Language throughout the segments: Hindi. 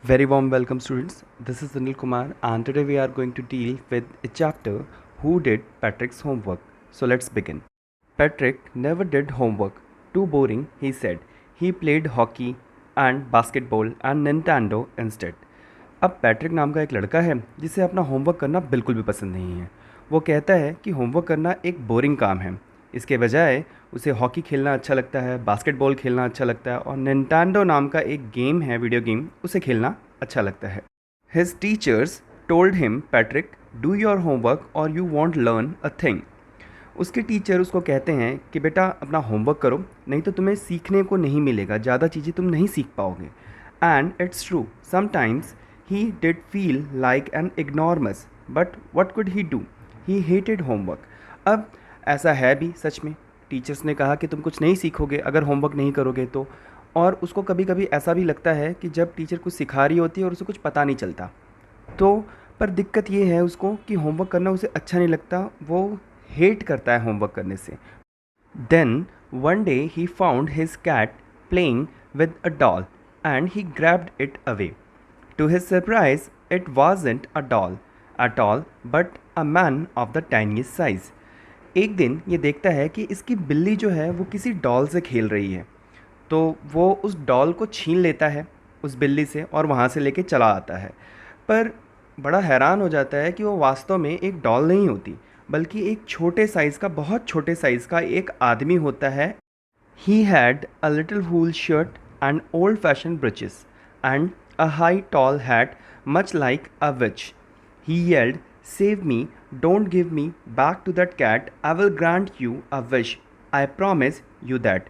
Very warm welcome, students. This is Anil Kumar, and today we are going to deal with a chapter Who Did Patrick's Homework. So let's begin. Patrick never did homework. Too boring, he said. He played hockey and basketball and Nintendo instead. अब पैट्रिक नाम का एक लड़का है जिसे अपना होमवर्क करना बिल्कुल भी पसंद नहीं है। वो कहता है कि होमवर्क करना एक बोरिंग काम है। इसके बजाय उसे हॉकी खेलना अच्छा लगता है, बास्केटबॉल खेलना अच्छा लगता है और निंटेंडो नाम का एक गेम है, वीडियो गेम, उसे खेलना अच्छा लगता है। His teachers told him, Patrick do your homework और you won't learn a thing. उसके टीचर उसको कहते हैं कि बेटा अपना होमवर्क करो, नहीं तो तुम्हें सीखने को नहीं मिलेगा, ज़्यादा चीज़ें तुम नहीं सीख पाओगे। And it's true, sometimes he did feel like an ignoramus, but what could he do, he hated homework. अब ऐसा है भी सच में, टीचर्स ने कहा कि तुम कुछ नहीं सीखोगे अगर होमवर्क नहीं करोगे तो। और उसको कभी कभी ऐसा भी लगता है कि जब टीचर कुछ सिखा रही होती है और उसे कुछ पता नहीं चलता तो। पर दिक्कत ये है उसको कि होमवर्क करना उसे अच्छा नहीं लगता, वो हेट करता है होमवर्क करने से। Then one day he found his cat playing with a doll and he grabbed it away. To his surprise it wasn't a doll at all but a man of the tiniest size. एक दिन ये देखता है कि इसकी बिल्ली जो है वो किसी डॉल से खेल रही है, तो वो उस डॉल को छीन लेता है उस बिल्ली से और वहाँ से लेके चला आता है। पर बड़ा हैरान हो जाता है कि वो वास्तव में एक डॉल नहीं होती, बल्कि एक छोटे साइज़ का, बहुत छोटे साइज़ का एक आदमी होता है। He had a little wool shirt and old-fashioned breeches, and a high tall hat much like a witch. He yelled, "Save me! Don't give me back to that cat! I will grant you a wish. I promise you that."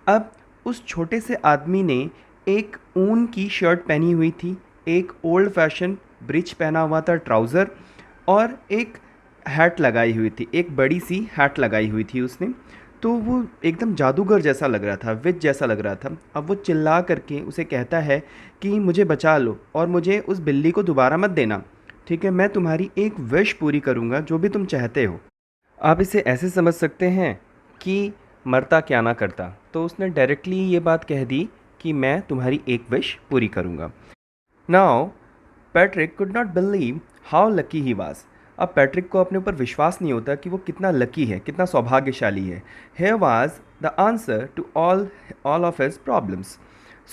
अब उस छोटे से आदमी ने एक ऊन की शर्ट पहनी हुई थी, एक ओल्ड फैशन ब्रिज पहना हुआ था, ट्राउज़र, और एक हैट लगाई हुई थी, एक बड़ी सी हैट लगाई हुई थी उसने। तो वो एकदम जादूगर जैसा लग रहा था, विच जैसा लग रहा था। अब वो चिल्ला करके उसे कहता है कि मुझे बचा लो और मुझे उस बिल्ली को दोबारा मत देना, ठीक है? मैं तुम्हारी एक विश पूरी करूँगा, जो भी तुम चाहते हो। आप इसे ऐसे समझ सकते हैं कि मरता क्या ना करता। तो उसने डायरेक्टली ये बात कह दी कि मैं तुम्हारी एक विश पूरी करूँगा। Now Patrick could not believe how lucky he was. अब पैट्रिक को अपने ऊपर विश्वास नहीं होता कि वो कितना लकी है, कितना सौभाग्यशाली है। Here was the answer to all of his problems.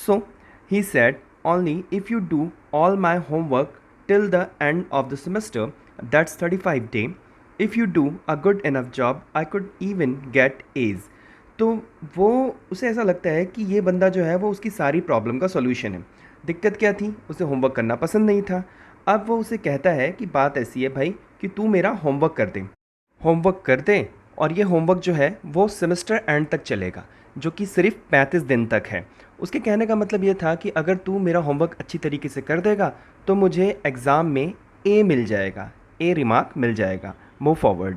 So he said, only if you do all my homework till the end of the semester, that's 35 day, if you do a good enough job I could even get A's. तो वो, उसे ऐसा लगता है कि ये बंदा जो है वो उसकी सारी प्रॉब्लम का सॉल्यूशन है। दिक्कत क्या थी? उसे होमवर्क करना पसंद नहीं था। अब वो उसे कहता है कि बात ऐसी है भाई कि तू मेरा होमवर्क कर दे, होमवर्क कर दे, और ये होमवर्क जो है वो सेमेस्टर एंड तक चलेगा, जो कि सिर्फ 35 दिन तक है। उसके कहने का मतलब ये था कि अगर तू मेरा होमवर्क अच्छी तरीके से कर देगा तो मुझे एग्ज़ाम में ए मिल जाएगा, ए रिमार्क मिल जाएगा। Move forward.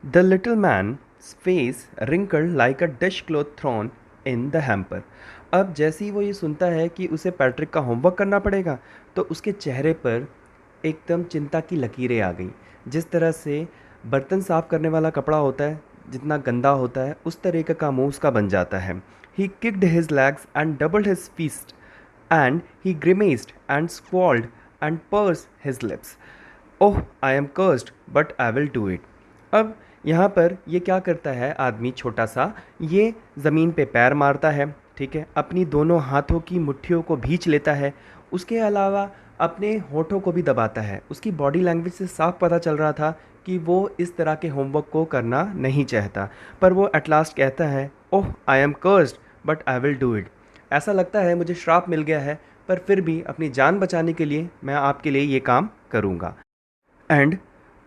The little man's face wrinkled like a dishcloth thrown in the hamper। अब जैसे ही वो ये सुनता है कि उसे पैट्रिक का होमवर्क करना पड़ेगा, तो उसके चेहरे पर एकदम चिंता की लकीरें आ गई। जिस तरह से बर्तन साफ करने वाला कपड़ा होता है, जितना गंदा होता है, उस तरीके का मुंह उसका बन जाता है। ही kicked his legs and doubled his fist, and he grimaced and squalled and pursed his lips. Oh I am cursed but I will do it. अब यहाँ पर ये क्या करता है आदमी छोटा सा, ये ज़मीन पे पैर मारता है, ठीक है, अपनी दोनों हाथों की मुट्ठियों को भींच लेता है, उसके अलावा अपने होठों को भी दबाता है। उसकी बॉडी लैंग्वेज से साफ पता चल रहा था कि वो इस तरह के होमवर्क को करना नहीं चाहता, पर वो एट लास्ट कहता है, oh I am cursed but I will do it. ऐसा लगता है मुझे श्राप मिल गया है, पर फिर भी अपनी जान बचाने के लिए मैं आपके लिए ये काम करूँगा। And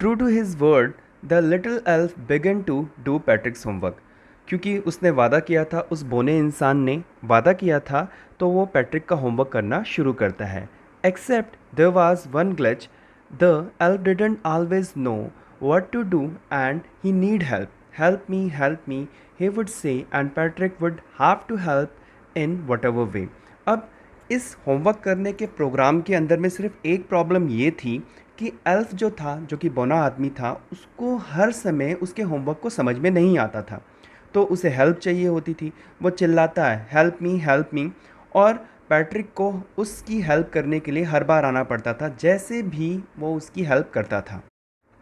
true to his word, the little elf began to do Patrick's homework। क्योंकि उसने वादा किया था, उस बोने इंसान ने वादा किया था, तो वो पैट्रिक का होमवर्क करना शुरू करता है। Except there was one glitch, the elf didn't always know what to do and he need help. Help me, he would say, and Patrick would have to help in whatever way। अब इस होमवर्क करने के प्रोग्राम के अंदर में सिर्फ एक प्रॉब्लम ये थी कि एल्फ जो था, जो कि बौना आदमी था, उसको हर समय उसके होमवर्क को समझ में नहीं आता था, तो उसे हेल्प चाहिए होती थी। वो चिल्लाता है हेल्प मी, और पैट्रिक को उसकी हेल्प करने के लिए हर बार आना पड़ता था, जैसे भी वो उसकी हेल्प करता था।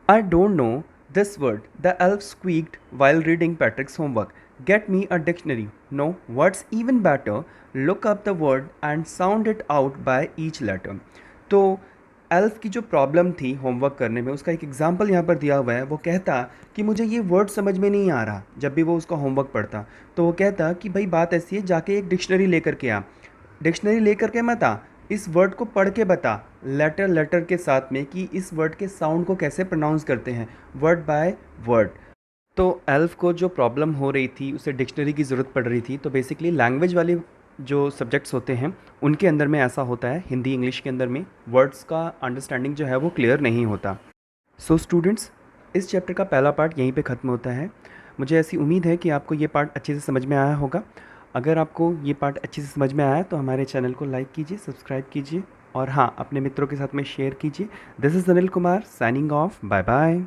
I don't know this word, the elf squeaked while reading Patrick's homework. Get me a dictionary. No, what's even better, look up the word and sound it out by each letter. तो एल्फ की जो प्रॉब्लम थी होमवर्क करने में, उसका एक एग्जाम्पल यहाँ पर दिया हुआ है। वो कहता कि मुझे ये वर्ड समझ में नहीं आ रहा। जब भी वो उसका होमवर्क पढ़ता तो वो कहता कि भाई बात ऐसी है, जाके एक डिक्शनरी लेकर के आ। डिक्शनरी लेकर के मत आ, इस वर्ड को पढ़ के बता लेटर लेटर के साथ में कि इस वर्ड के साउंड को कैसे प्रोनाउंस करते हैं, वर्ड बाय वर्ड। तो एल्फ को जो प्रॉब्लम हो रही थी, उसे डिक्शनरी की ज़रूरत पड़ रही थी। तो बेसिकली लैंग्वेज वाले जो सब्जेक्ट्स होते हैं उनके अंदर में ऐसा होता है, हिंदी इंग्लिश के अंदर में वर्ड्स का अंडरस्टैंडिंग जो है वो क्लियर नहीं होता। सो स्टूडेंट्स, इस चैप्टर का पहला पार्ट यहीं पे ख़त्म होता है। मुझे ऐसी उम्मीद है कि आपको ये पार्ट अच्छे से समझ में आया होगा। अगर आपको ये पार्ट अच्छे से समझ में आया तो हमारे चैनल को लाइक कीजिए, सब्सक्राइब कीजिए और हाँ, अपने मित्रों के साथ में शेयर कीजिए। This is Anil Kumar signing off. Bye bye.